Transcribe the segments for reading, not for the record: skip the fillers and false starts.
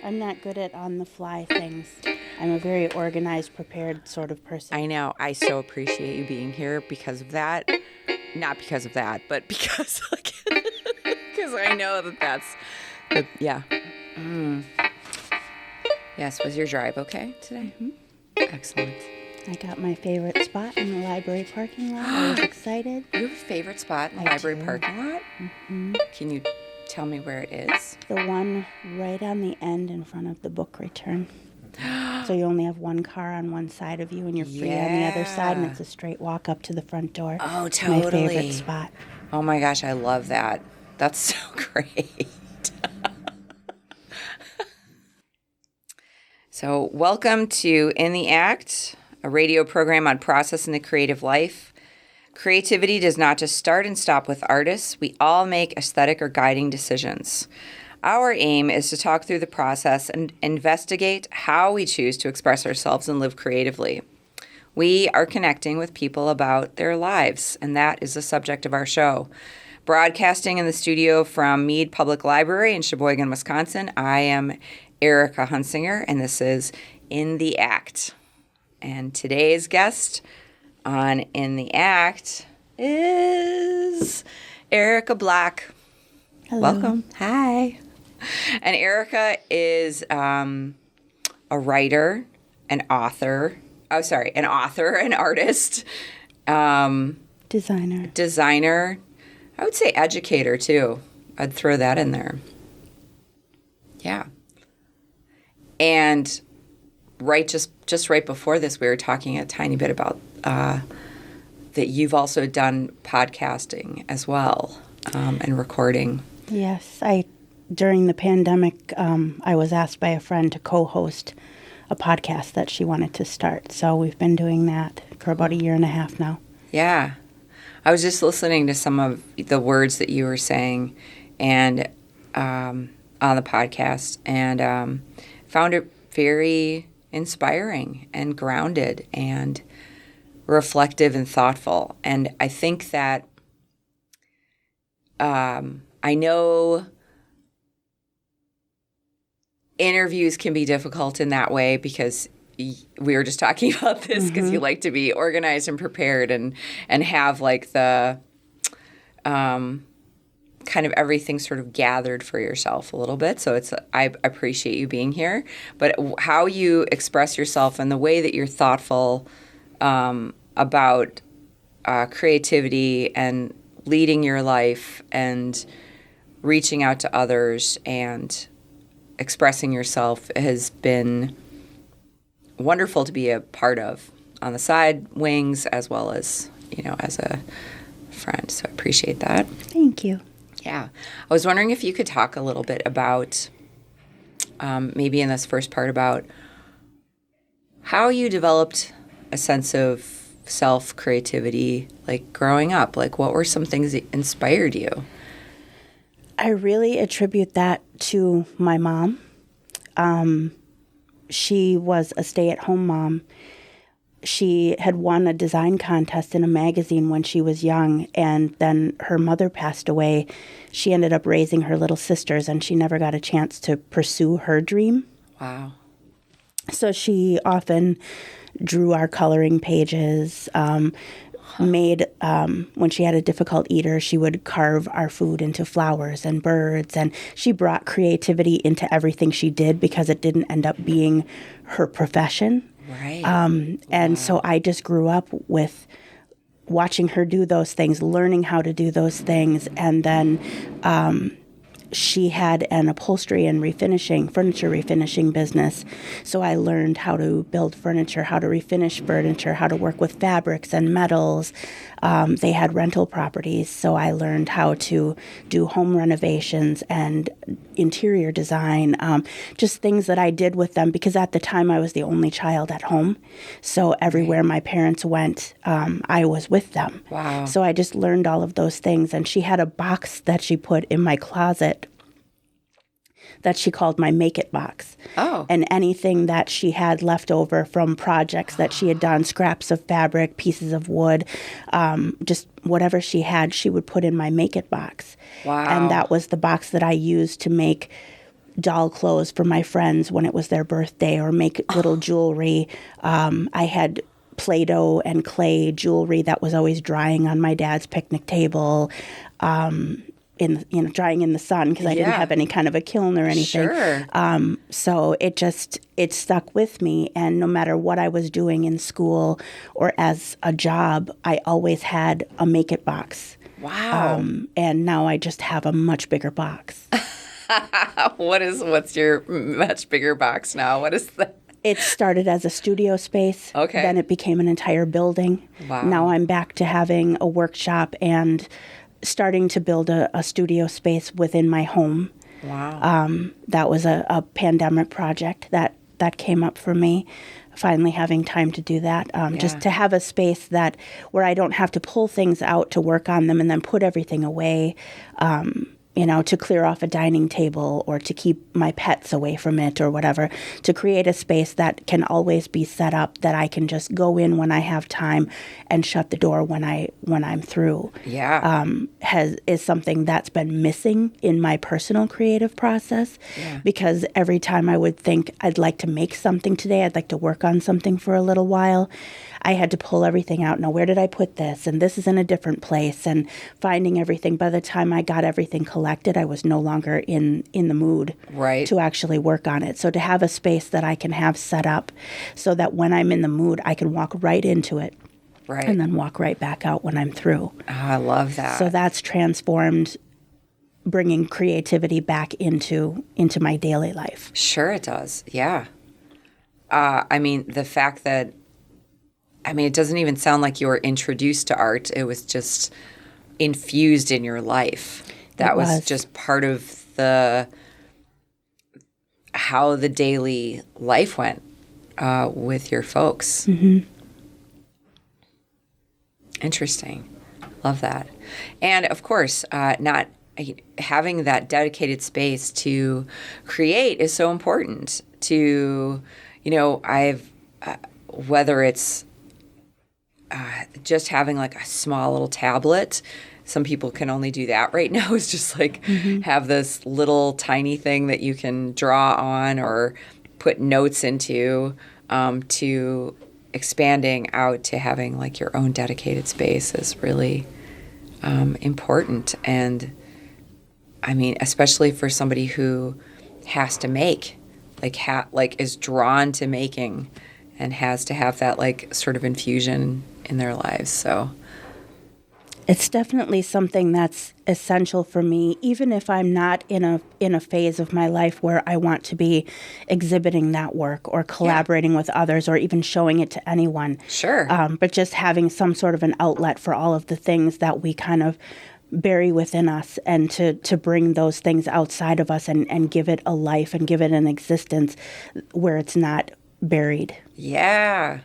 I'm not good at on-the-fly things. I'm a very organized, prepared sort of person. I know. I so appreciate you being here because of that. Not because of that, but because I know yeah. Yes, was your drive okay today? Mm-hmm. Excellent. I got my favorite spot in the library parking lot. I was excited. You have a favorite spot in the library parking lot? Mm-hmm. Can you tell me where it is? The one right on the end in front of the book return. So you only have one car on one side of you and you're free on the other side, and it's a straight walk up to the front door. Oh, totally. My favorite spot. Oh my gosh, I love that. That's so great. So welcome to In the Act, a radio program on process in the creative life. Creativity does not just start and stop with artists. We all make aesthetic or guiding decisions. Our aim is to talk through the process and investigate how we choose to express ourselves and live creatively. We are connecting with people about their lives, and that is the subject of our show. Broadcasting in the studio from Meade Public Library in Sheboygan, Wisconsin, I am Erika Hunsinger, and this is In the Act. And today's guest on In the Act is Erika Block. Hello. Welcome. Hi. And Erika is a writer, an author, an artist, designer. I would say educator too. I'd throw that in there. Yeah. And just right before this, we were talking a tiny bit about that you've also done podcasting as well, and recording. Yes, during the pandemic, I was asked by a friend to co-host a podcast that she wanted to start. So we've been doing that for about a year and a half now. Yeah. I was just listening to some of the words that you were saying and on the podcast, and found it very inspiring and grounded and reflective and thoughtful. And I think that I know interviews can be difficult in that way because we were just talking about this because you like to be organized and prepared and have like the kind of everything sort of gathered for yourself a little bit. So I appreciate you being here. But how you express yourself and the way that you're thoughtful about creativity and leading your life and reaching out to others and expressing yourself has been wonderful to be a part of on the side wings as well as, as a friend. So I appreciate that. Thank you. Yeah. I was wondering if you could talk a little bit about, maybe in this first part, about how you developed a sense of self-creativity, like growing up. Like, what were some things that inspired you? I really attribute that to my mom. She was a stay-at-home mom. She had won a design contest in a magazine when she was young, and then her mother passed away. She ended up raising her little sisters, and she never got a chance to pursue her dream. Wow. So she often drew our coloring pages, made, when she had a difficult eater, she would carve our food into flowers and birds, and she brought creativity into everything she did because it didn't end up being her profession. Right. And so I just grew up with watching her do those things, learning how to do those things, and then she had an upholstery and furniture refinishing business. So I learned how to build furniture, how to refinish furniture, how to work with fabrics and metals. They had rental properties, so I learned how to do home renovations and interior design, just things that I did with them because at the time I was the only child at home. So everywhere my parents went, I was with them. Wow. So I just learned all of those things. And she had a box that she put in my closet that she called my Make It box. Oh. And anything that she had left over from projects that she had done, scraps of fabric, pieces of wood, just whatever she had, she would put in my Make It box. Wow. And that was the box that I used to make doll clothes for my friends when it was their birthday, or make little jewelry. I had Play-Doh and clay jewelry that was always drying on my dad's picnic table, drying in the sun, because I didn't have any kind of a kiln or anything. Sure. So it stuck with me, and no matter what I was doing in school or as a job, I always had a Make It box. Wow. And now I just have a much bigger box. What's your much bigger box now? What is that? It started as a studio space. Okay. Then it became an entire building. Wow. Now I'm back to having a workshop and starting to build a studio space within my home. Wow. That was a pandemic project that came up for me. Finally having time to do that. Just to have a space where I don't have to pull things out to work on them and then put everything away. To clear off a dining table, or to keep my pets away from it, or whatever, to create a space that can always be set up, that I can just go in when I have time and shut the door when I'm through. Yeah. Is something that's been missing in my personal creative process. Yeah. Because every time I would think I'd like to make something today, I'd like to work on something for a little while, I had to pull everything out. Now, where did I put this? And this is in a different place, and finding everything. By the time I got everything collected, I was no longer in the mood to actually work on it. So to have a space that I can have set up so that when I'm in the mood, I can walk right into it. Right. And then walk right back out when I'm through. Oh, I love that. So that's transformed, bringing creativity back into my daily life. Sure it does. Yeah. The fact that, it doesn't even sound like you were introduced to art. It was just infused in your life. That was just part of how the daily life went with your folks. Mm-hmm. Interesting. Love that. And of course, not having that dedicated space to create is so important to, whether it's just having like a small little tablet. Some people can only do that right now, is just like have this little tiny thing that you can draw on or put notes into, to expanding out to having like your own dedicated space is really important. And especially for somebody who has to make, is drawn to making and has to have that like sort of infusion in their lives. So it's definitely something that's essential for me, even if I'm not in a phase of my life where I want to be exhibiting that work or collaborating with others or even showing it to anyone. Sure. But just having some sort of an outlet for all of the things that we kind of bury within us, and to bring those things outside of us and give it a life and give it an existence where it's not buried. Yeah.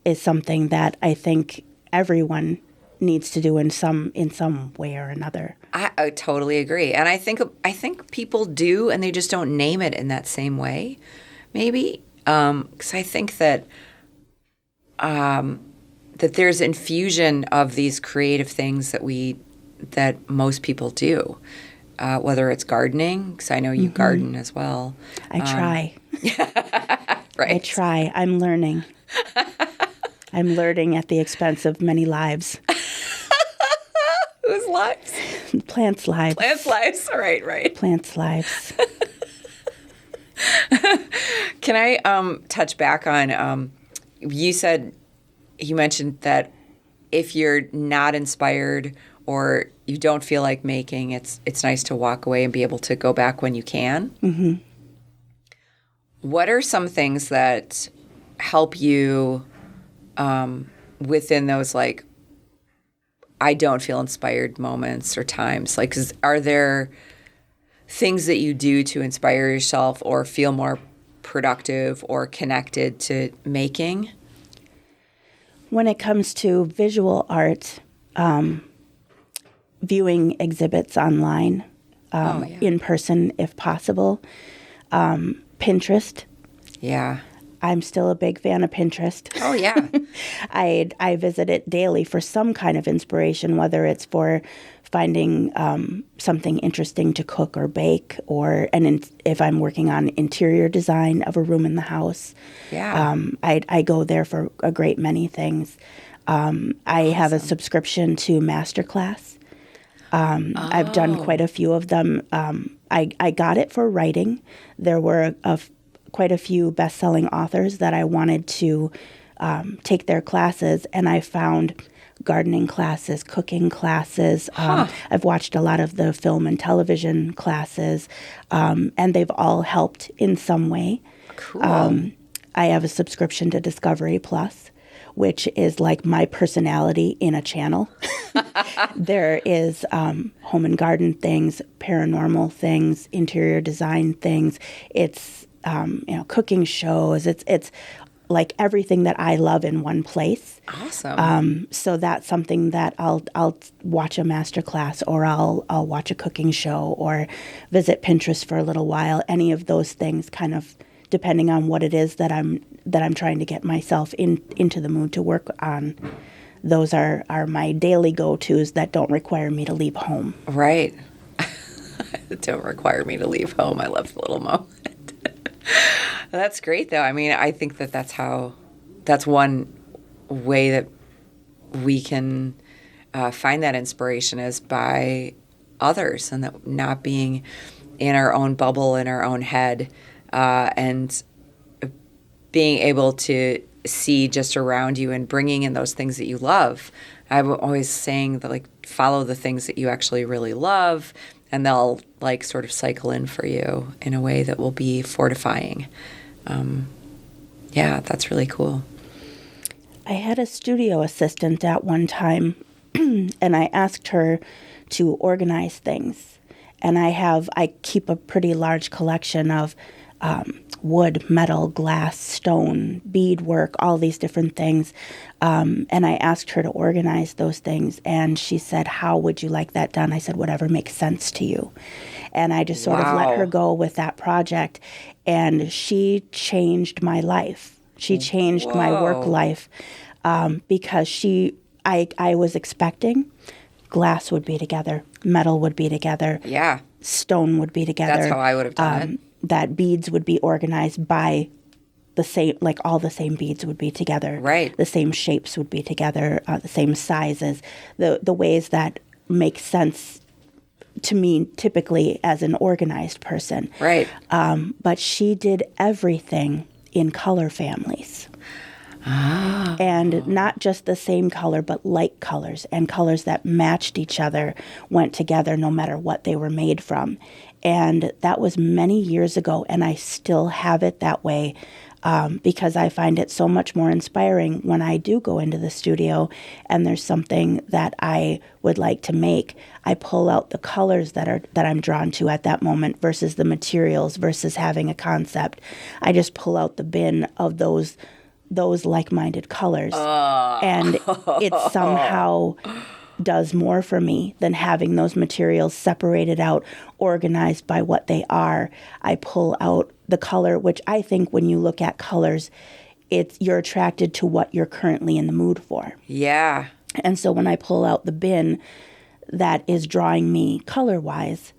Is something that I think everyone needs to do in some way or another. I totally agree. And I think people do, and they just don't name it in that same way, maybe. Because I think that that there's infusion of these creative things that most people do, whether it's gardening, because I know you garden as well. I try. Right. I try. I'm learning. I'm learning at the expense of many lives. Whose lives? Plants' lives. Plants' lives. Right. Plants' lives. Can I touch back on, you mentioned that if you're not inspired or you don't feel like making, it's nice to walk away and be able to go back when you can. Mm-hmm. What are some things that help you within those, like, I don't feel inspired moments or times? Like, are there things that you do to inspire yourself or feel more productive or connected to making? When it comes to visual art, viewing exhibits online, in person if possible, Pinterest. Yeah. I'm still a big fan of Pinterest. Oh, yeah. I visit it daily for some kind of inspiration, whether it's for finding something interesting to cook or bake, if I'm working on interior design of a room in the house. Yeah. I go there for a great many things. I have a subscription to Masterclass. I've done quite a few of them. I got it for writing. There were quite a few best-selling authors that I wanted to take their classes, and I found gardening classes, cooking classes. I've watched a lot of the film and television classes, and they've all helped in some way. Cool. I have a subscription to Discovery Plus, which is like my personality in a channel. There is home and garden things, paranormal things, interior design things. It's cooking shows. It's like everything that I love in one place. Awesome. So that's something that I'll watch a master class, or I'll watch a cooking show, or visit Pinterest for a little while. Any of those things, kind of depending on what it is that I'm trying to get myself into the mood to work on. Those are my daily go-tos that don't require me to leave home. Right. Don't require me to leave home. I love the little moment. That's great, though. I mean, I think that's one way that we can find that inspiration is by others, and that not being in our own bubble, in our own head, and being able to see just around you and bringing in those things that you love. I'm always saying that, like, follow the things that you actually really love, and they'll like sort of cycle in for you in a way that will be fortifying. Yeah, that's really cool. I had a studio assistant at one time, and I asked her to organize things. And I keep a pretty large collection of wood, metal, glass, stone, beadwork, all these different things. And I asked her to organize those things. And she said, "How would you like that done?" I said, "Whatever makes sense to you." And I just sort of let her go with that project. And she changed my life. She changed my work life because I was expecting glass would be together, metal would be together, Yeah. stone would be together. That's how I would have done it. That beads would be organized by the same, like all the same beads would be together. Right. The same shapes would be together, the same sizes, the ways that make sense to me typically as an organized person. Right. But she did everything in color families. And not just the same color, but like colors, and colors that matched each other, went together no matter what they were made from. And that was many years ago, and I still have it that way because I find it so much more inspiring when I do go into the studio and there's something that I would like to make. I pull out the colors that I'm drawn to at that moment versus the materials versus having a concept. I just pull out the bin of those like-minded colors. And it somehow does more for me than having those materials separated out, organized by what they are. I pull out the color, which I think when you look at colors, you're attracted to what you're currently in the mood for. Yeah. And so when I pull out the bin that is drawing me color-wise,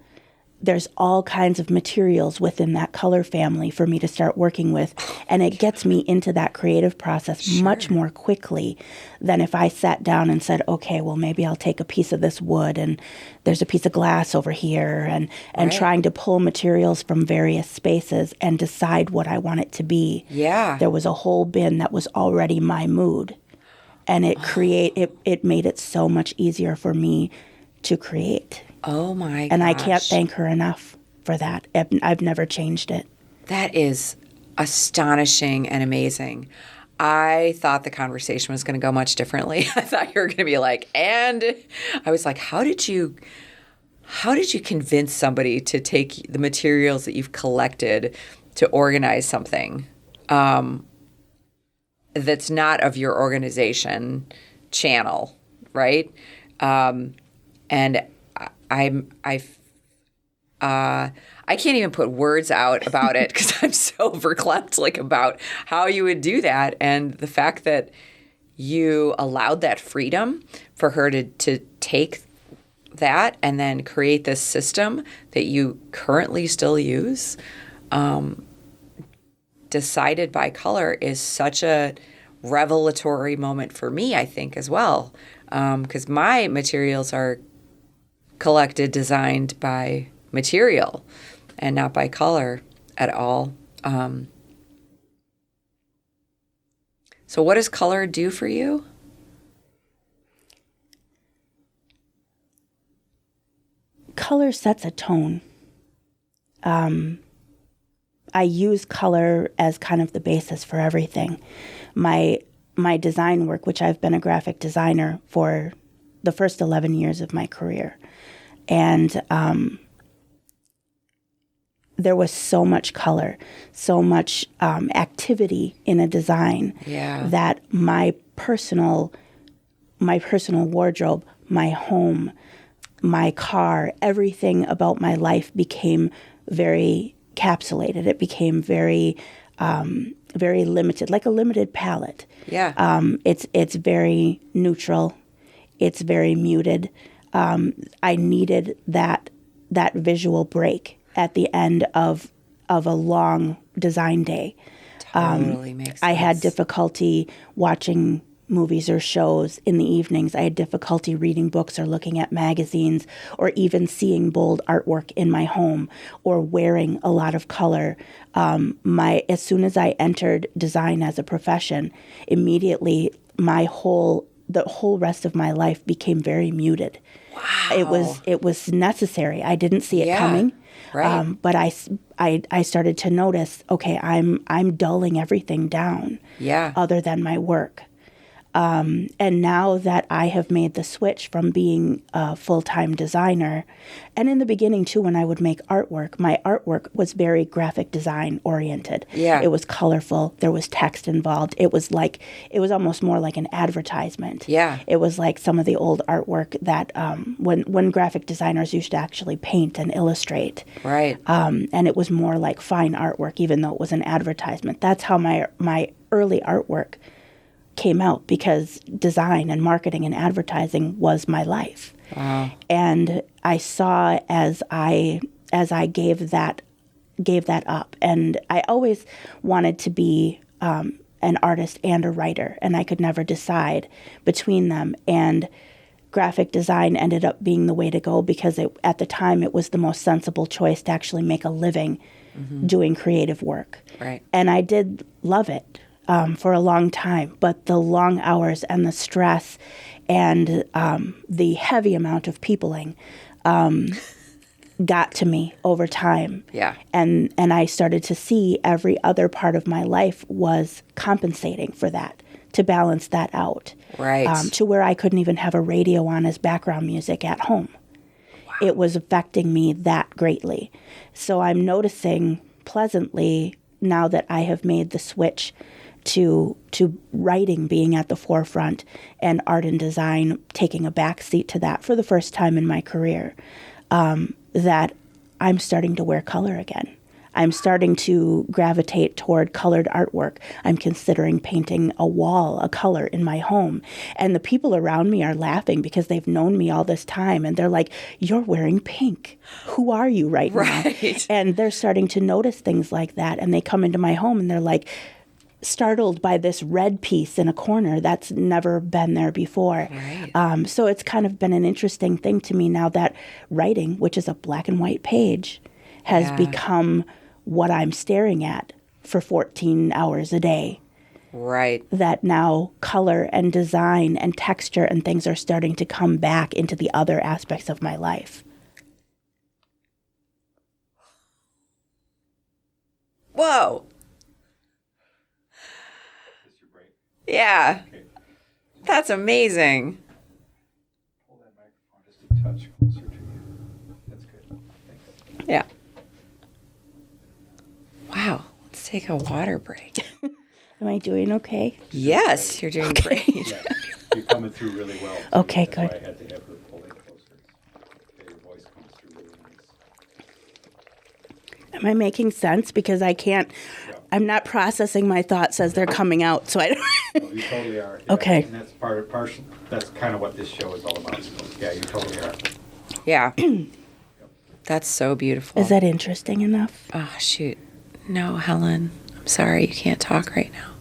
there's all kinds of materials within that color family for me to start working with. And it gets me into that creative process much more quickly than if I sat down and said, okay, well, maybe I'll take a piece of this wood and there's a piece of glass over here, and trying to pull materials from various spaces and decide what I want it to be. Yeah. There was a whole bin that was already my mood. And it made it so much easier for me to create. Oh my gosh. And I can't thank her enough for that. I've never changed it. That is astonishing and amazing. I thought the conversation was going to go much differently. I thought you were going to be like, and I was like, how did you convince somebody to take the materials that you've collected to organize something that's not of your organization channel, right? And I can't even put words out about it because I'm so verklempt, like, about how you would do that, and the fact that you allowed that freedom for her to take that and then create this system that you currently still use, decided by color is such a revelatory moment for me, I think, as well. Because my materials are collected, designed by material and not by color at all. So what does color do for you? Color sets a tone. I use color as kind of the basis for everything. My design work, which I've been a graphic designer for the first 11 years of my career, and there was so much color, so much activity in a design that my personal wardrobe, my home, my car, everything about my life became very capsulated. It became very, very limited, like a limited palette. Yeah. It's very neutral. It's very muted. I needed that visual break at the end of a long design day. Totally makes sense. I had difficulty watching movies or shows in the evenings. I had difficulty reading books or looking at magazines or even seeing bold artwork in my home or wearing a lot of color. As soon as I entered design as a profession, immediately the whole rest of my life became very muted. Wow. It was necessary. I didn't see it coming. Right. But I started to notice, okay, I'm dulling everything down other than my work. And now that I have made the switch from being a full-time designer, and in the beginning too, when I would make artwork, my artwork was very graphic design oriented. Yeah. It was colorful. There was text involved. It was almost more like an advertisement. Yeah. It was like some of the old artwork that when graphic designers used to actually paint and illustrate. Right. And it was more like fine artwork, even though it was an advertisement. That's how my early artwork came out, because design and marketing and advertising was my life. Wow. And I saw as I gave that up, and I always wanted to be an artist and a writer, and I could never decide between them. And graphic design ended up being the way to go, because at the time it was the most sensible choice to actually make a living doing creative work. Right. And I did love it. For a long time, but the long hours and the stress and the heavy amount of peopling got to me over time. Yeah. And I started to see every other part of my life was compensating for that, to balance that out. Right. To where I couldn't even have a radio on as background music at home. Wow. It was affecting me that greatly. So I'm noticing pleasantly, now that I have made the switch to writing being at the forefront and art and design taking a backseat to that for the first time in my career, that I'm starting to wear color again. I'm starting to gravitate toward colored artwork. I'm considering painting a wall a color in my home. And the people around me are laughing because they've known me all this time. And they're like, "You're wearing pink. Who are you right now?" And they're starting to notice things like that. And they come into my home and they're like, startled by this red piece in a corner that's never been there before. Right. So it's kind of been an interesting thing to me now that writing, which is a black and white page, has become what I'm staring at for 14 hours a day. Right. That now color and design and texture and things are starting to come back into the other aspects of my life. Whoa. Yeah. Okay. That's amazing. Pull that microphone just a touch closer to you. That's good. Thanks. Yeah. Wow. Let's take a water break. Am I doing okay? Yes, you're doing great. Yeah, you're coming through really well. Okay, That's good. why I had to have her pull in closer. Okay, your voice comes through really nice. Am I making sense? Because I'm not processing my thoughts as they're coming out, so I don't. No, you totally are. Yeah, Okay. And that's partial. That's kind of what this show is all about. So, yeah, you totally are. Yeah. That's so beautiful. Is that interesting enough? Oh, shoot. No, Helen. I'm sorry. You can't talk right now.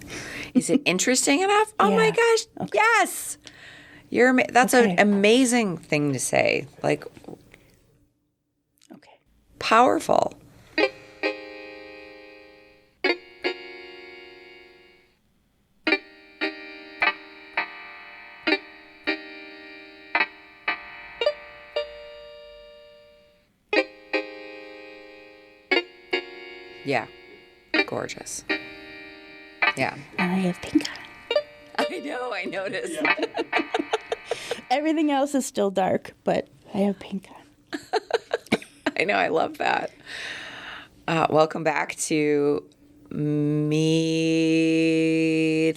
Is it interesting enough? Oh, my Yeah. gosh. Okay. Yes. That's Okay. an amazing thing to say. Like, Okay. powerful. Yeah. Gorgeous. Yeah. And I have pink on. I know. I noticed. Everything else is still dark, but I have pink on. I know. I love that. Welcome back to Mead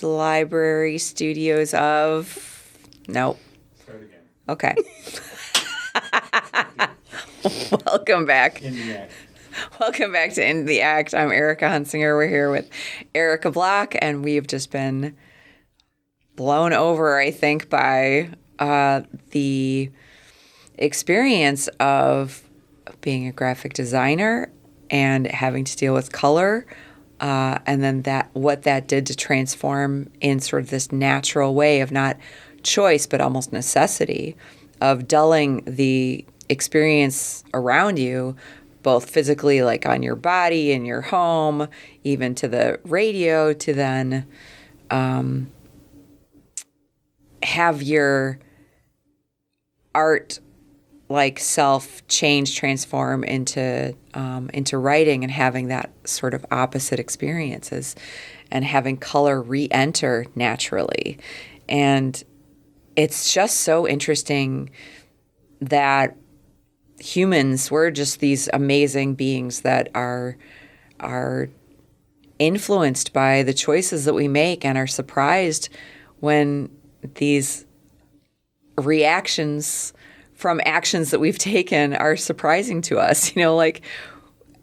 Library Studios of... Nope. Start again. Okay. Welcome back. In the act. Welcome back to In the Act. I'm Erika Hunsinger. We're here with Erika Block, and we've just been blown over, I think, by the experience of being a graphic designer and having to deal with color, and then what that did to transform in sort of this natural way of not choice, but almost necessity of dulling the experience around you, both physically, like on your body, in your home, even to the radio, to then have your art like self change, transform into writing, and having that sort of opposite experiences, and having color re-enter naturally. And it's just so interesting that humans, we're just these amazing beings that are influenced by the choices that we make, and are surprised when these reactions from actions that we've taken are surprising to us,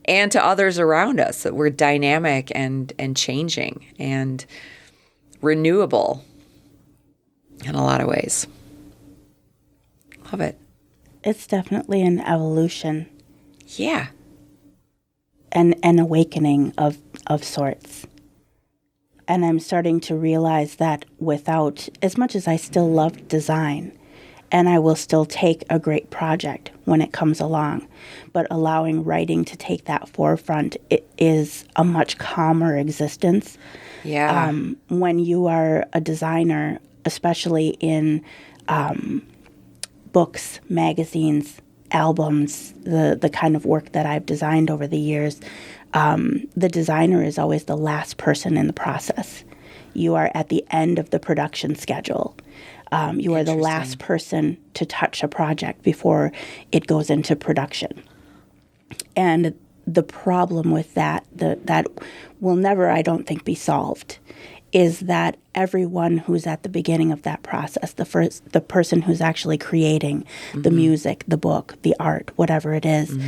and to others around us, that we're dynamic and changing and renewable in a lot of ways. Love it. It's definitely an evolution. Yeah. And an awakening of sorts. And I'm starting to realize that without, as much as I still love design, and I will still take a great project when it comes along, but allowing writing to take that forefront, it is a much calmer existence. Yeah. When you are a designer, especially in books, magazines, albums, the kind of work that I've designed over the years, the designer is always the last person in the process. You are at the end of the production schedule. You are the last person to touch a project before it goes into production. And the problem with that will never, I don't think, be solved, is that everyone who's at the beginning of that process, the person who's actually creating the music, the book, the art, whatever it is,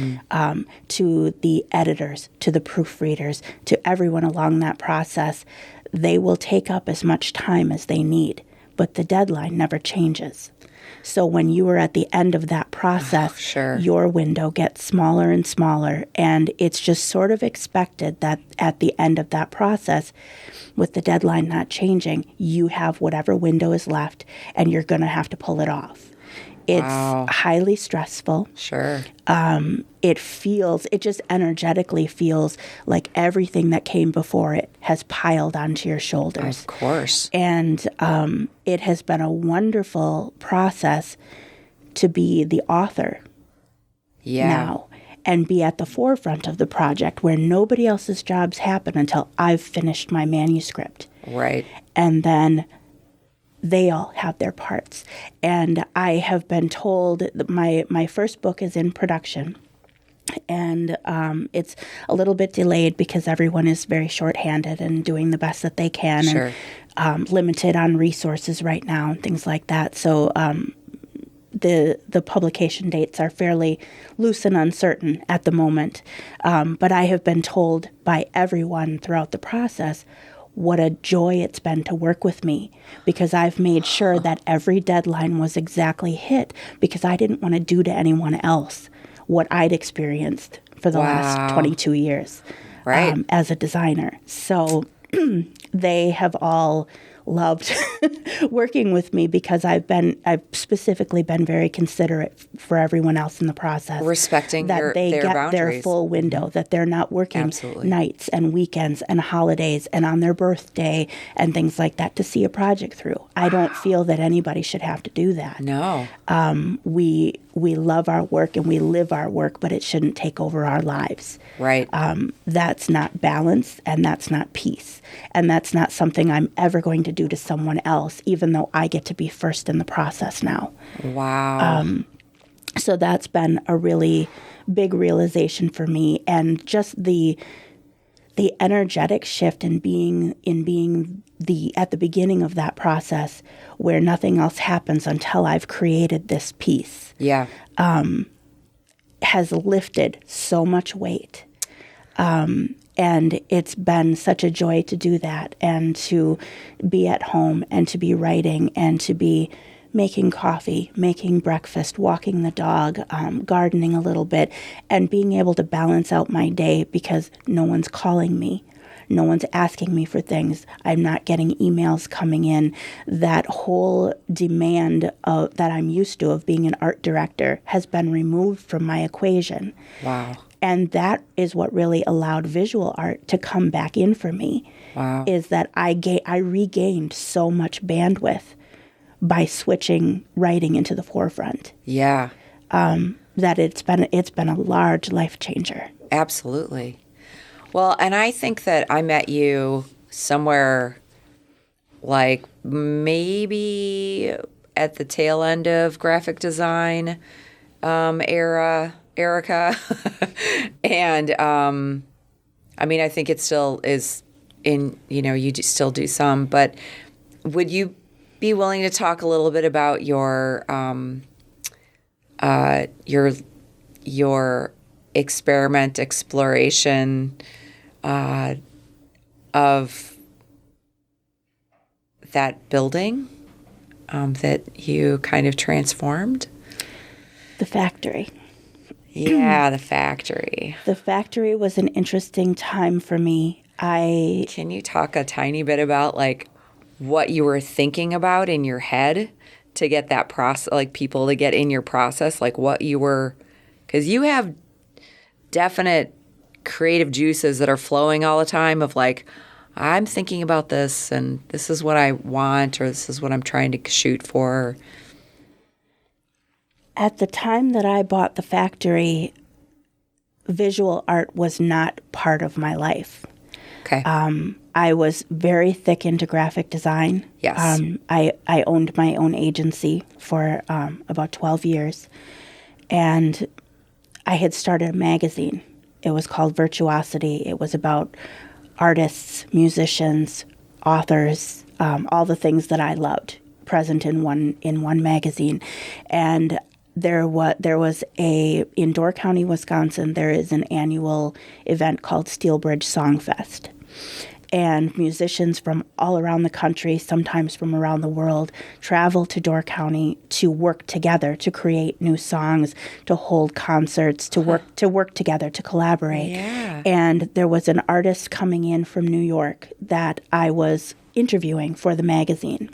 to the editors, to the proofreaders, to everyone along that process, they will take up as much time as they need, but the deadline never changes. So when you are at the end of that process, your window gets smaller and smaller, and it's just sort of expected that at the end of that process, with the deadline not changing, you have whatever window is left, and you're going to have to pull it off. It's highly stressful. Sure. It just energetically feels like everything that came before it has piled onto your shoulders. Of course. And it has been a wonderful process to be the author now and be at the forefront of the project where nobody else's jobs happen until I've finished my manuscript. Right. And then they all have their parts. And I have been told that my first book is in production. And it's a little bit delayed because everyone is very shorthanded and doing the best that they can, and limited on resources right now and things like that. So the publication dates are fairly loose and uncertain at the moment. But I have been told by everyone throughout the process, what a joy it's been to work with me, because I've made sure that every deadline was exactly hit, because I didn't want to do to anyone else what I'd experienced for the last 22 years as a designer. So they have all loved working with me, because I've specifically been very considerate for everyone else in the process. Respecting that they their get boundaries. their full window, that they're not working Absolutely. nights and weekends and holidays and on their birthday and things like that to see a project through. I don't feel that anybody should have to do that. No. We love our work and we live our work, but it shouldn't take over our lives. Right. That's not balance, and that's not peace. And that's not something I'm ever going to do to someone else, even though I get to be first in the process now. Wow. So that's been a really big realization for me, and just the energetic shift in being at the beginning of that process, where nothing else happens until I've created this piece. Yeah. Has lifted so much weight. And it's been such a joy to do that, and to be at home and to be writing and to be making coffee, making breakfast, walking the dog, gardening a little bit, and being able to balance out my day, because no one's calling me. No one's asking me for things. I'm not getting emails coming in. That whole demand that I'm used to of being an art director has been removed from my equation. Wow. And that is what really allowed visual art to come back in for me. Wow. Is that I regained so much bandwidth by switching writing into the forefront. Yeah. That it's been a large life changer. Absolutely. Well, and I think that I met you somewhere like maybe at the tail end of graphic design era, Erika. And I mean, I think it still is in, you still do some, but would you be willing to talk a little bit about your exploration of that building that you kind of transformed? The factory. Yeah, the factory. The factory was an interesting time for me. Can you talk a tiny bit about like what you were thinking about in your head to get that process, like people to get in your process, like what you were, because you have definite creative juices that are flowing all the time of like, I'm thinking about this and this is what I want, or this is what I'm trying to shoot for. At the time that I bought the factory, visual art was not part of my life. Okay. I was very thick into graphic design. Yes. I owned my own agency for about 12 years. And I had started a magazine. It was called Virtuosity. It was about artists, musicians, authors, all the things that I loved present in one magazine. And in Door County, Wisconsin, there is an annual event called Steel Bridge Song Fest. And musicians from all around the country, sometimes from around the world, travel to Door County to work together, to create new songs, to hold concerts, to work together, to collaborate. Yeah. And there was an artist coming in from New York that I was interviewing for the magazine.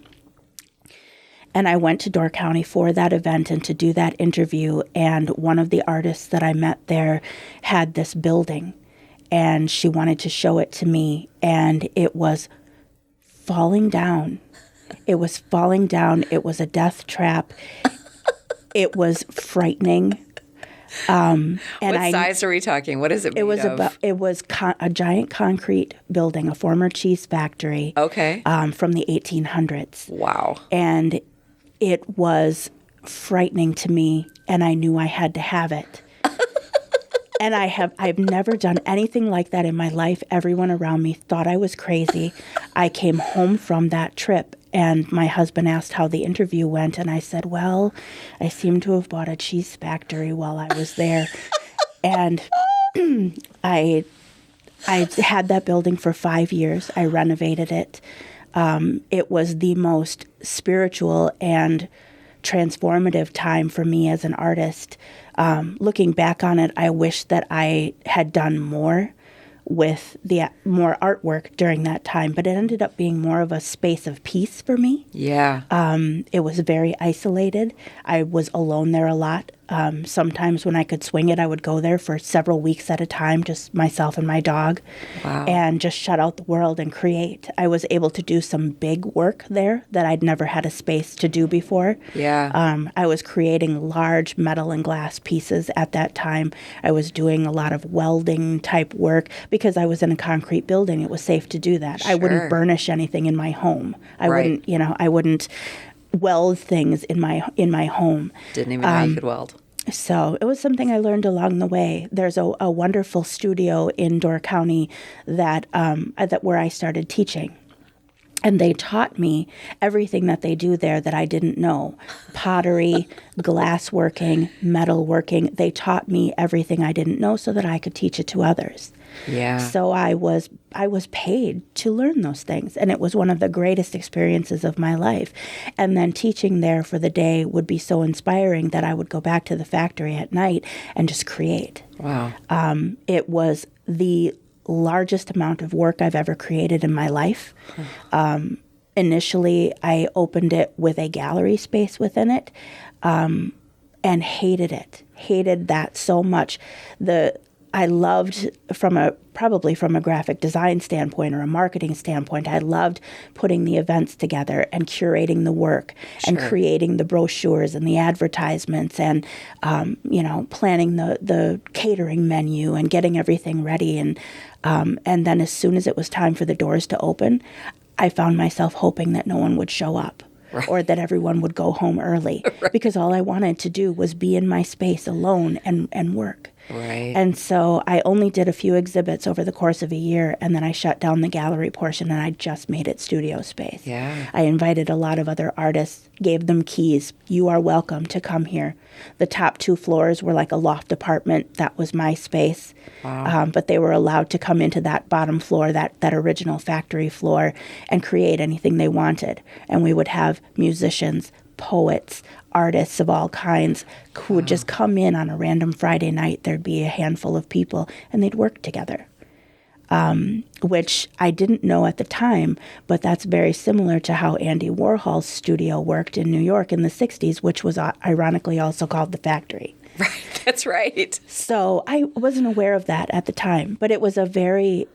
And I went to Door County for that event and to do that interview. And one of the artists that I met there had this building, and she wanted to show it to me. And it was falling down. It was falling down. It was a death trap. It was frightening. And what size are we talking? What is it made of? It was a giant concrete building, a former cheese factory. Okay. From the 1800s. Wow. And it was frightening to me, and I knew I had to have it. And I've never done anything like that in my life. Everyone around me thought I was crazy. I came home from that trip, and my husband asked how the interview went, and I said, well, I seem to have bought a cheese factory while I was there. And I I had that building for 5 years. I renovated it. It was the most spiritual and transformative time for me as an artist. Looking back on it, I wish that I had done more with the more artwork during that time, but it ended up being more of a space of peace for me. Yeah. It was very isolated. I was alone there a lot. Sometimes when I could swing it, I would go there for several weeks at a time, just myself and my dog, and just shut out the world and create. I was able to do some big work there that I'd never had a space to do before. Yeah. I was creating large metal and glass pieces at that time. I was doing a lot of welding type work because I was in a concrete building. It was safe to do that. I Sure. wouldn't burnish anything in my home. I Right. wouldn't weld things in my home. Didn't even know you could weld. So it was something I learned along the way. There's a wonderful studio in Door County that where I started teaching. And they taught me everything that they do there that I didn't know. Pottery, glass working, metal working. They taught me everything I didn't know so that I could teach it to others. Yeah. So I was paid to learn those things, and it was one of the greatest experiences of my life. And then teaching there for the day would be so inspiring that I would go back to the factory at night and just create. Wow. It was the largest amount of work I've ever created in my life. Initially, I opened it with a gallery space within it, and hated it. Hated that so much. I loved probably from a graphic design standpoint or a marketing standpoint, I loved putting the events together and curating the work and creating the brochures and the advertisements and, planning the catering menu and getting everything ready. And then as soon as it was time for the doors to open, I found myself hoping that no one would show up. Right. Or that everyone would go home early. Right. Because all I wanted to do was be in my space alone and work. Right. And so I only did a few exhibits over the course of a year, and then I shut down the gallery portion, and I just made it studio space. Yeah. I invited a lot of other artists, gave them keys. You are welcome to come here. The top 2 floors were like a loft apartment. That was my space. Wow. But they were allowed to come into that bottom floor, that original factory floor, and create anything they wanted. And we would have musicians, poets, artists of all kinds who would just come in on a random Friday night. There'd be a handful of people, and they'd work together, which I didn't know at the time, but that's very similar to how Andy Warhol's studio worked in New York in the 60s, which was ironically also called The Factory. Right, that's right. So I wasn't aware of that at the time, but it was a very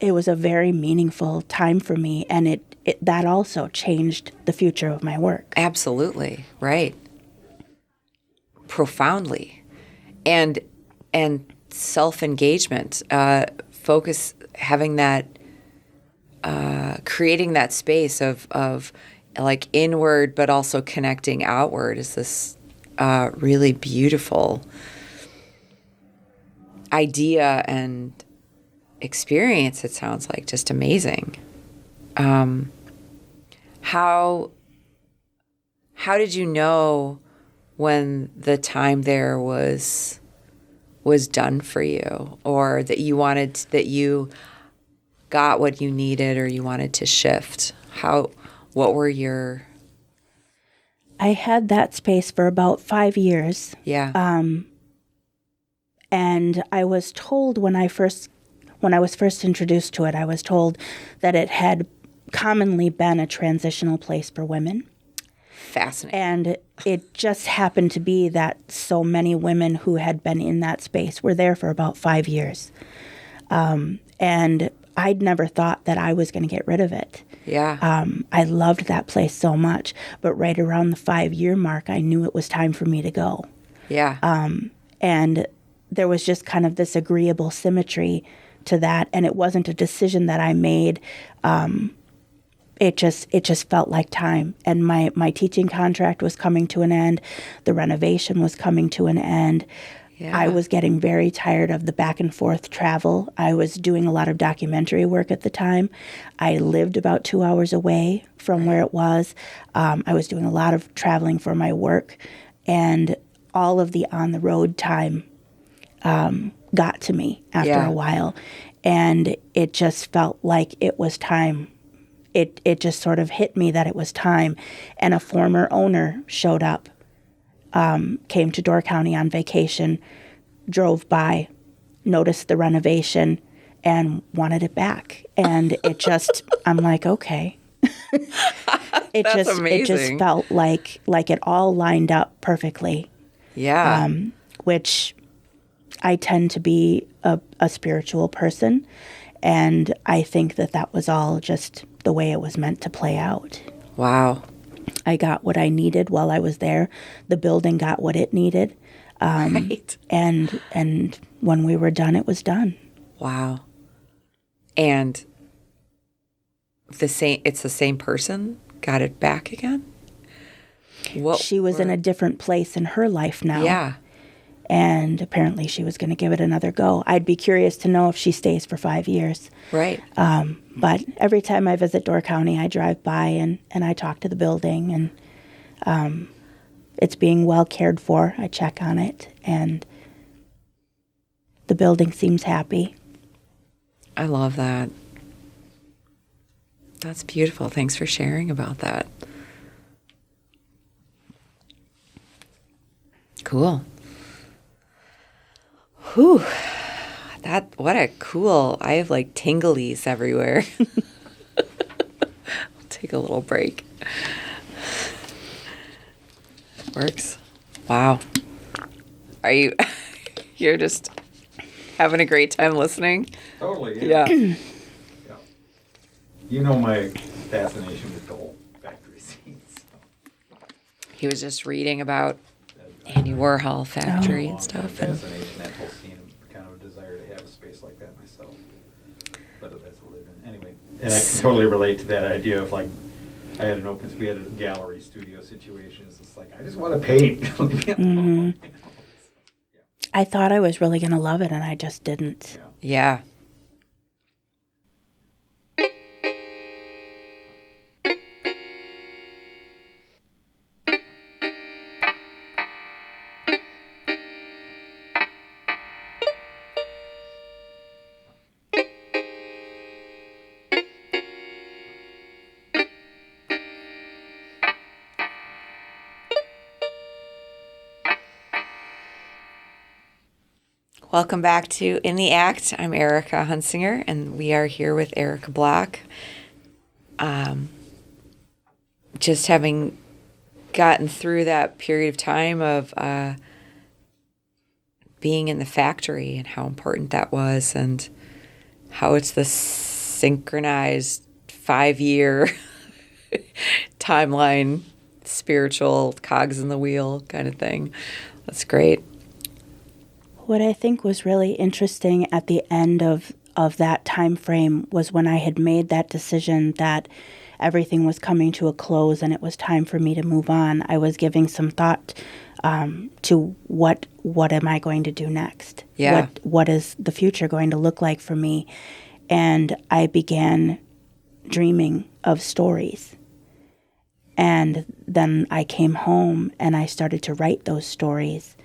meaningful time for me, and that also changed the future of my work. Absolutely, right. Profoundly. And self-engagement, focus, having that, creating that space of like inward but also connecting outward is this really beautiful idea and experience. It sounds like just amazing. How did you know when the time there was done for you, or that you got what you needed, or you wanted to shift? What were your... I had that space for about 5 years. Yeah. And I was told when I was first introduced to it, I was told that it had commonly been a transitional place for women. Fascinating. And it just happened to be that so many women who had been in that space were there for about 5 years. And I'd never thought that I was going to get rid of it. Yeah. I loved that place so much. But right around the 5-year mark, I knew it was time for me to go. Yeah. And there was just kind of this agreeable symmetry to that. And it wasn't a decision that I made. It just felt like time. And my teaching contract was coming to an end. The renovation was coming to an end. Yeah. I was getting very tired of the back and forth travel. I was doing a lot of documentary work at the time. I lived about 2 hours away from where it was. I was doing a lot of traveling for my work. And all of the on-the-road time got to me after Yeah. a while. And it just felt like it was time. It just sort of hit me that it was time. And a former owner showed up, came to Door County on vacation, drove by, noticed the renovation, and wanted it back. And it just, I'm like, okay. It That's just amazing. felt like it all lined up perfectly, Yeah. which I tend to be a spiritual person. And I think that was all just the way it was meant to play out. Wow. I got what I needed while I was there. The building got what it needed. Right. And when we were done, it was done. Wow. And it's the same person got it back again? She was in a different place in her life now. Yeah. And apparently she was going to give it another go. I'd be curious to know if she stays for 5 years. Right. But every time I visit Door County, I drive by and I talk to the building, and it's being well cared for. I check on it, and the building seems happy. I love that. That's beautiful. Thanks for sharing about that. Cool. Whew. What a cool, I have like tinglies everywhere. I'll take a little break. Works. Wow. You're just having a great time listening? Totally. Yeah. Yeah. You know my fascination with the whole factory scene. So. He was just reading about Andy Warhol factory and stuff. And Fascination, that whole scene, kind of a desire to have a space like that myself. But that's what I live in. Anyway, and I can totally relate to that idea of like, we had a gallery studio situation. It's like, I just want to paint. Mm-hmm. I thought I was really going to love it, and I just didn't. yeah. Welcome back to In the Act. I'm Erika Hunsinger, and we are here with Erika Block. Just having gotten through that period of time of being in the factory and how important that was, and how it's this synchronized 5-year timeline, spiritual cogs in the wheel kind of thing. That's great. What I think was really interesting at the end of that time frame was when I had made that decision that everything was coming to a close and it was time for me to move on. I was giving some thought to what am I going to do next? Yeah. What is the future going to look like for me? And I began dreaming of stories. And then I came home and I started to write those stories.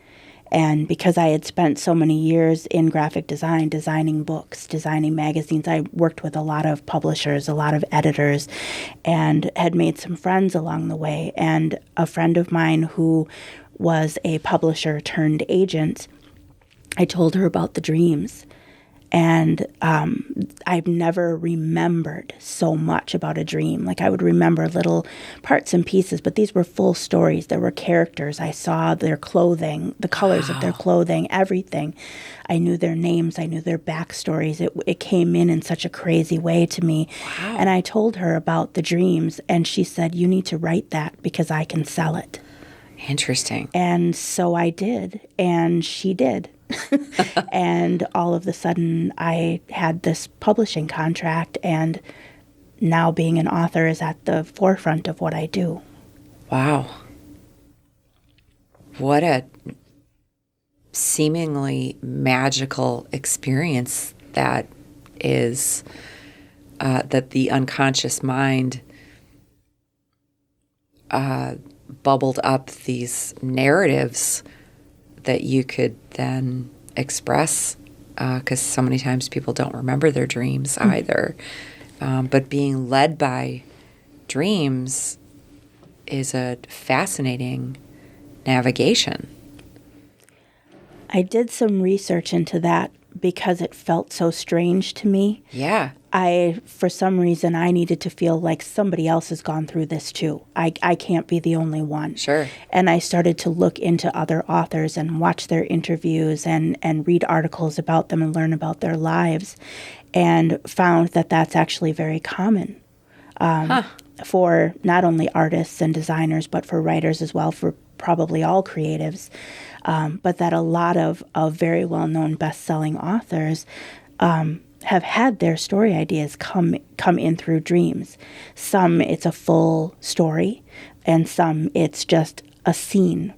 And because I had spent so many years in graphic design, designing books, designing magazines, I worked with a lot of publishers, a lot of editors, and had made some friends along the way. And a friend of mine who was a publisher turned agent, I told her about the dreams. And I've never remembered so much about a dream. Like I would remember little parts and pieces, but these were full stories. There were characters. I saw their clothing, the colors of their clothing, everything. I knew their names. I knew their backstories. It came in such a crazy way to me. Wow. And I told her about the dreams, and she said, "You need to write that because I can sell it." Interesting. And so I did, and she did. And all of a sudden, I had this publishing contract, and now being an author is at the forefront of what I do. Wow. What a seemingly magical experience that is, that the unconscious mind bubbled up these narratives that you could then express because so many times people don't remember their dreams either. But being led by dreams is a fascinating navigation. I did some research into that because it felt so strange to me. Yeah. For some reason, I needed to feel like somebody else has gone through this too. I can't be the only one. Sure. And I started to look into other authors and watch their interviews and read articles about them and learn about their lives, and found that that's actually very common for not only artists and designers, but for writers as well, for probably all creatives. But that a lot of very well-known best-selling authors have had their story ideas come in through dreams. Some it's a full story, and some it's just a scene.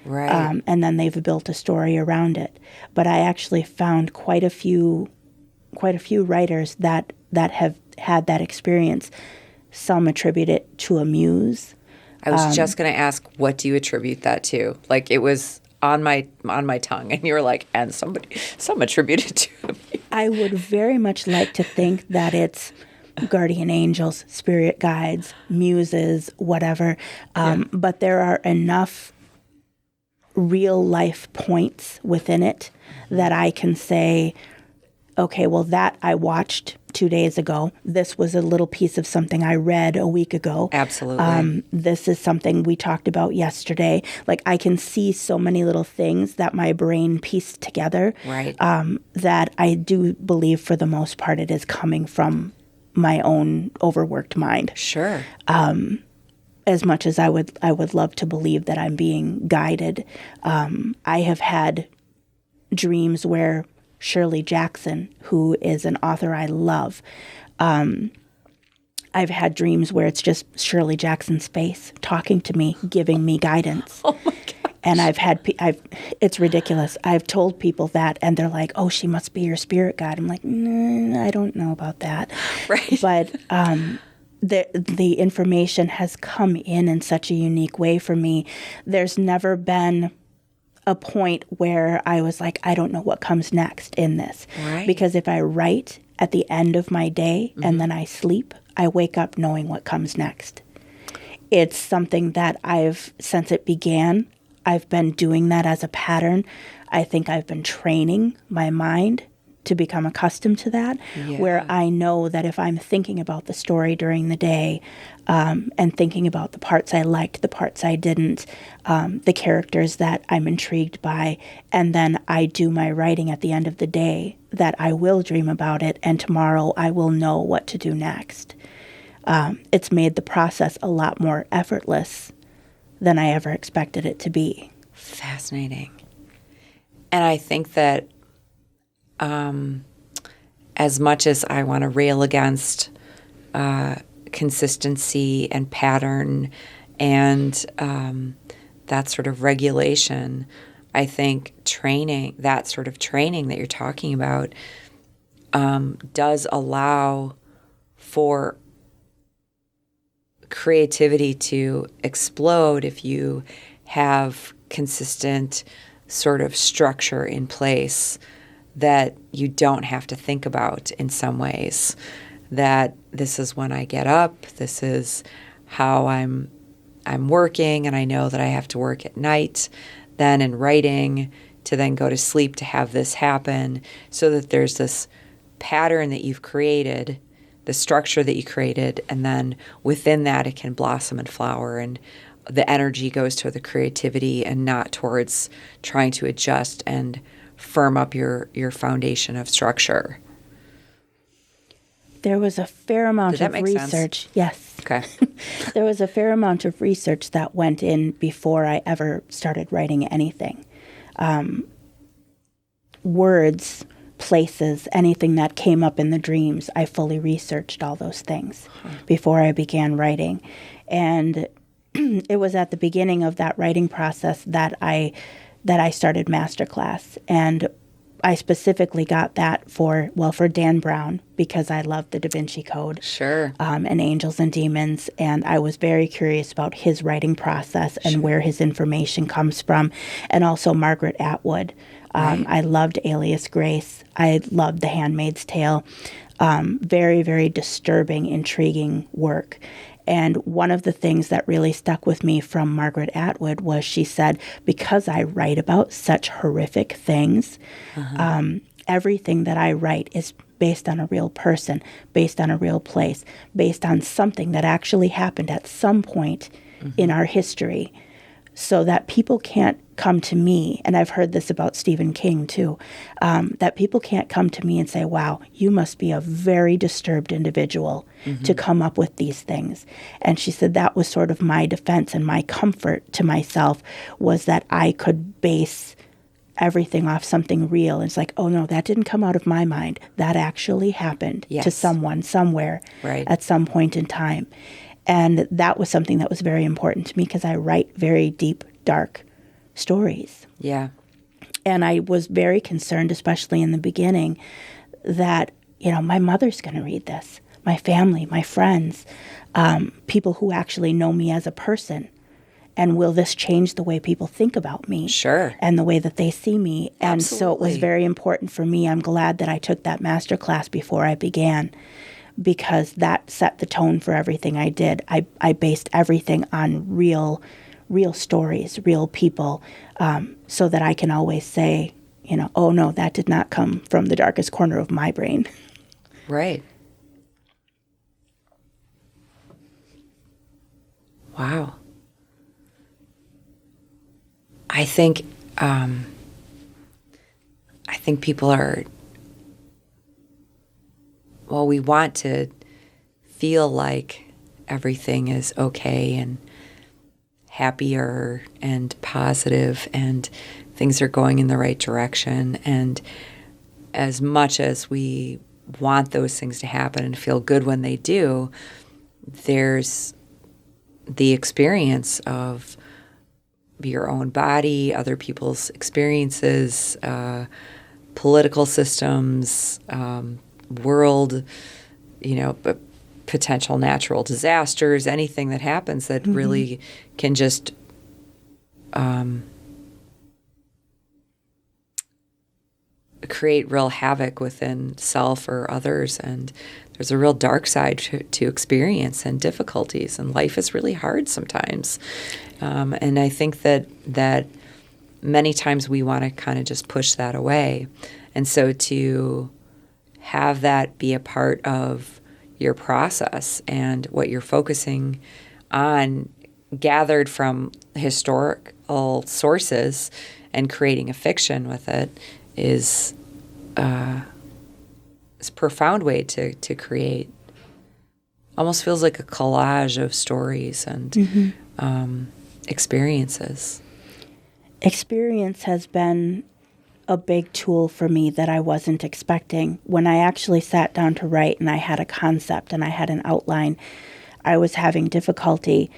Right. And then they've built a story around it. But I actually found quite a few writers that have had that experience. Some attribute it to a muse. I was just going to ask, what do you attribute that to? Like, it was on my tongue, and you were like, and some attributed to me. I would very much like to think that it's guardian angels, spirit guides, muses, whatever. But there are enough real life points within it that I can say, okay, well, that I watched 2 days ago. This was a little piece of something I read a week ago. Absolutely. This is something we talked about yesterday. Like, I can see so many little things that my brain pieced together. Right. That I do believe, for the most part, it is coming from my own overworked mind. Sure. As much as I would love to believe that I'm being guided, I have had dreams where Shirley Jackson, who is an author I love, I've had dreams where it's just Shirley Jackson's face talking to me, giving me guidance. Oh my God. And it's ridiculous. I've told people that, and they're like, "Oh, she must be your spirit guide." I'm like, I don't know about that. Right. But the information has come in such a unique way for me. There's never been a point where I was like, I don't know what comes next in this. Right. Because if I write at the end of my day and then I sleep, I wake up knowing what comes next. It's something that since it began, I've been doing that as a pattern. I think I've been training my mind to become accustomed to that, where I know that if I'm thinking about the story during the day, and thinking about the parts I liked, the parts I didn't, the characters that I'm intrigued by, and then I do my writing at the end of the day, that I will dream about it, and tomorrow I will know what to do next. It's made the process a lot more effortless than I ever expected it to be. Fascinating. And I think that as much as I want to rail against consistency and pattern and that sort of regulation, I think that sort of training that you're talking about does allow for creativity to explode if you have consistent sort of structure in place that you don't have to think about in some ways. That this is when I get up, this is how I'm working, and I know that I have to work at night, then in writing, to then go to sleep to have this happen, so that there's this pattern that you've created, the structure that you created, and then within that it can blossom and flower, and the energy goes toward the creativity and not towards trying to adjust and firm up your foundation of structure. There was a fair amount of research. Sense? Yes. Okay. There was a fair amount of research that went in before I ever started writing anything. Words, places, anything that came up in the dreams, I fully researched all those things before I began writing. And it was at the beginning of that writing process that I started Masterclass. And I specifically got that for Dan Brown, because I love the Da Vinci Code. Sure. And Angels and Demons. And I was very curious about his writing process and where his information comes from. And also Margaret Atwood. I loved Alias Grace. I loved The Handmaid's Tale. Very, very disturbing, intriguing work. And one of the things that really stuck with me from Margaret Atwood was she said, because I write about such horrific things, everything that I write is based on a real person, based on a real place, based on something that actually happened at some point in our history, so that people can't come to me, and I've heard this about Stephen King too, that people can't come to me and say, wow, you must be a very disturbed individual to come up with these things. And she said that was sort of my defense and my comfort to myself, was that I could base everything off something real. It's like, oh no, that didn't come out of my mind. That actually happened to someone somewhere at some point in time. And that was something that was very important to me, because I write very deep, dark stories. Yeah. And I was very concerned, especially in the beginning, that, my mother's going to read this, my family, my friends, people who actually know me as a person. And will this change the way people think about me? Sure. And the way that they see me? And so it was very important for me. I'm glad that I took that master class before I began, because that set the tone for everything I did. I based everything on real stories, real people, so that I can always say, oh no, that did not come from the darkest corner of my brain. Right. Wow. I think people are, well, we want to feel like everything is okay and happier and positive and things are going in the right direction. And as much as we want those things to happen and feel good when they do, there's the experience of your own body, other people's experiences, political systems, world, potential natural disasters, anything that happens that really can just create real havoc within self or others. And there's a real dark side to experience and difficulties, and life is really hard sometimes. And I think that many times we want to kind of just push that away. And so to have that be a part of your process and what you're focusing on, gathered from historical sources, and creating a fiction with it is a profound way to create. Almost feels like a collage of stories and experiences. Experience has been a big tool for me that I wasn't expecting. When I actually sat down to write and I had a concept and I had an outline, I was having difficulty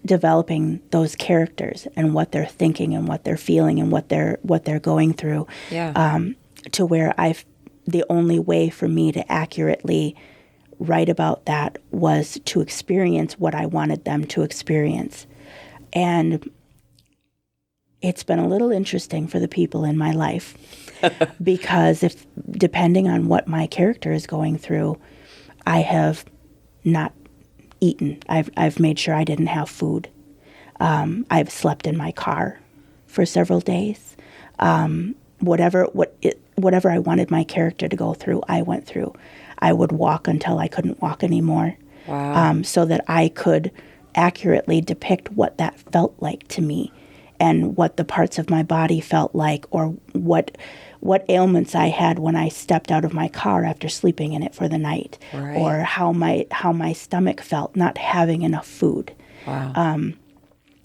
developing those characters and what they're thinking and what they're feeling and what they're going through. Yeah. To where the only way for me to accurately write about that was to experience what I wanted them to experience. And it's been a little interesting for the people in my life because depending on what my character is going through, I have not eaten. I've made sure I didn't have food. I've slept in my car for several days. Whatever I wanted my character to go through, I went through. I would walk until I couldn't walk anymore. Wow. So that I could accurately depict what that felt like to me, and what the parts of my body felt like, or what ailments I had when I stepped out of my car after sleeping in it for the night, right. Or how my stomach felt not having enough food. Wow.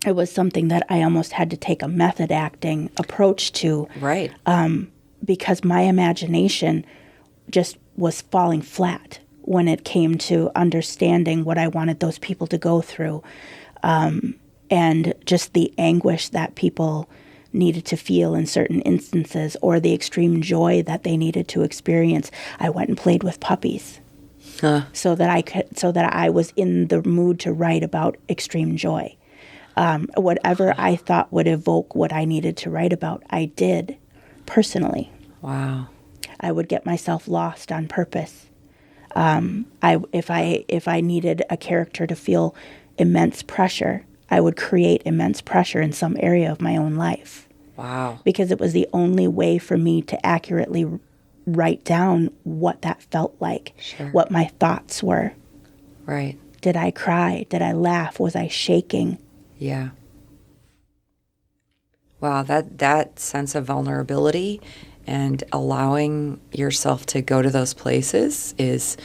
It was something that I almost had to take a method acting approach to, Right. Because my imagination just was falling flat when it came to understanding what I wanted those people to go through. And just the anguish that people needed to feel in certain instances, or the extreme joy that they needed to experience, I went and played with puppies. So that I was in the mood to write about extreme joy. Whatever I thought would evoke what I needed to write about, I did personally. Wow. I would get myself lost on purpose. If I needed a character to feel immense pressure, I would create immense pressure in some area of my own life. Wow. Because it was the only way for me to accurately write down what that felt like, Sure. what my thoughts were. Right. Did I cry? Did I laugh? Was I shaking? Yeah. Wow, that sense of vulnerability and allowing yourself to go to those places is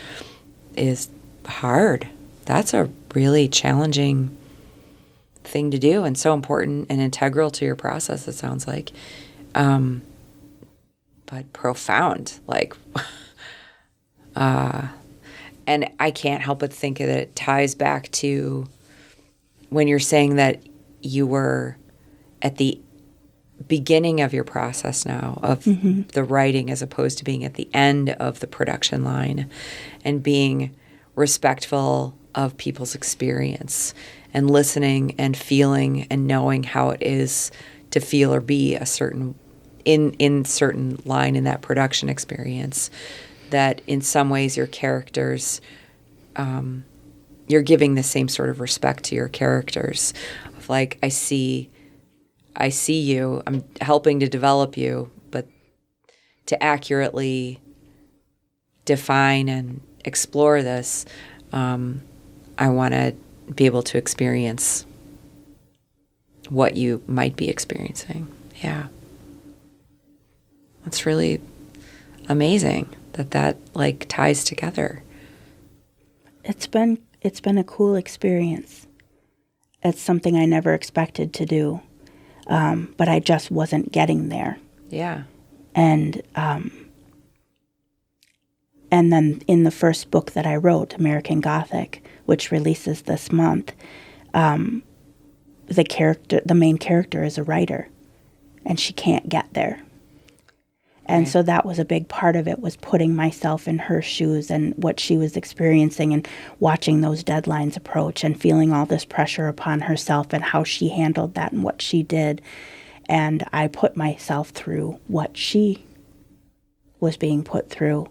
hard. That's a really challenging thing to do, and so important and integral to your process, it sounds like. But profound, like, and I can't help but think that it ties back to when you're saying that you were at the beginning of your process now of the writing, as opposed to being at the end of the production line, and being respectful of people's experience and listening and feeling and knowing how it is to feel or be a certain in certain line in that production experience, that in some ways your characters, you're giving the same sort of respect to your characters of like, I see you, I'm helping to develop you, but to accurately define and explore this, I want to be able to experience what you might be experiencing. Yeah. That's really amazing that like ties together. It's been a cool experience. It's something I never expected to do, but I just wasn't getting there. Yeah. And then in the first book that I wrote, American Gothic, which releases this month, the main character is a writer, and she can't get there. And so that was a big part of it, was putting myself in her shoes and what she was experiencing and watching those deadlines approach and feeling all this pressure upon herself and how she handled that and what she did. And I put myself through what she was being put through.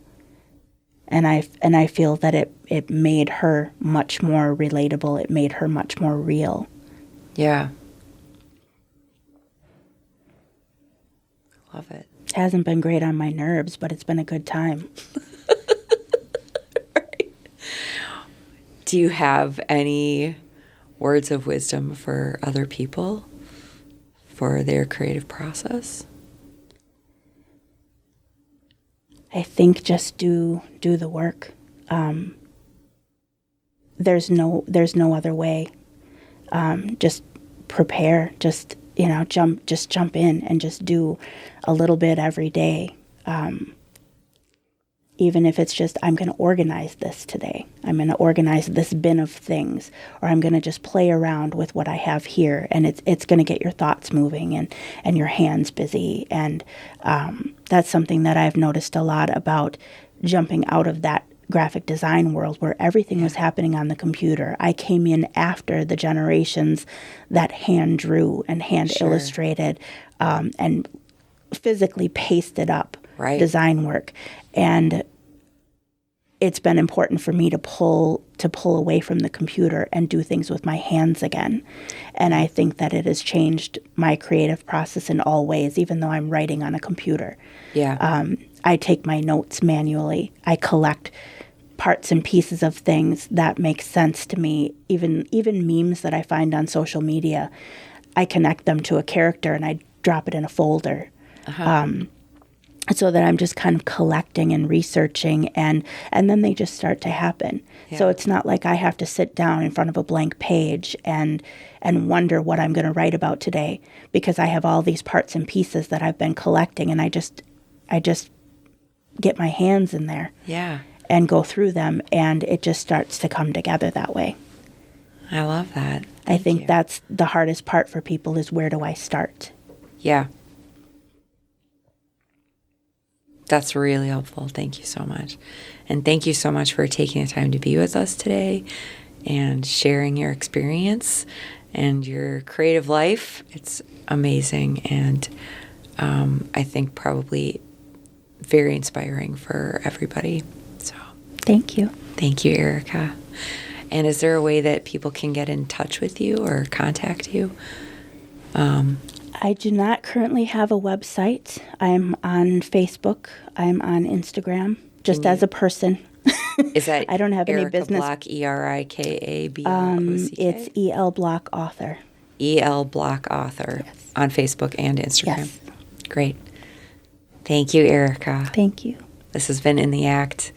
And I feel that it made her much more relatable. It made her much more real. Yeah. Love it. It hasn't been great on my nerves, but it's been a good time. Right. Do you have any words of wisdom for other people for their creative process? I think just do the work. There's no other way. Just prepare. Just jump in and just do a little bit every day. Even if it's just, I'm going to organize this today. I'm going to organize this bin of things, or I'm going to just play around with what I have here, and it's going to get your thoughts moving and your hands busy. And that's something that I've noticed a lot about jumping out of that graphic design world where everything was happening on the computer. I came in after the generations that hand drew and hand illustrated and physically pasted up design work. And it's been important for me to pull away from the computer and do things with my hands again. And I think that it has changed my creative process in all ways, even though I'm writing on a computer. Yeah. I take my notes manually. I collect parts and pieces of things that make sense to me. Even memes that I find on social media, I connect them to a character and I drop it in a folder. So that I'm just kind of collecting and researching, and then they just start to happen. Yeah. So it's not like I have to sit down in front of a blank page and wonder what I'm going to write about today, because I have all these parts and pieces that I've been collecting, and I just get my hands in there. Yeah. And go through them, and it just starts to come together that way. I love that. I think that's the hardest part for people, is where do I start? Yeah. That's really helpful. Thank you so much. And thank you so much for taking the time to be with us today and sharing your experience and your creative life. It's amazing, and I think probably very inspiring for everybody. So Thank you. thank you, Erika. And is there a way that people can get in touch with you or contact you? I do not currently have a website. I'm on Facebook. I'm on Instagram, just as a person. Is that I don't have any Erika business. Block, ErikaBlock? It's EL Block Author. EL Block Author Yes. on Facebook and Instagram. Yes. Great. Thank you, Erika. Thank you. This has been In the Act.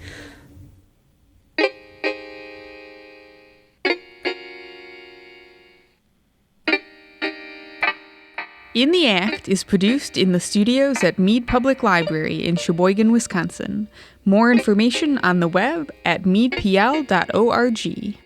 In the Act is produced in the studios at Mead Public Library in Sheboygan, Wisconsin. More information on the web at meadpl.org.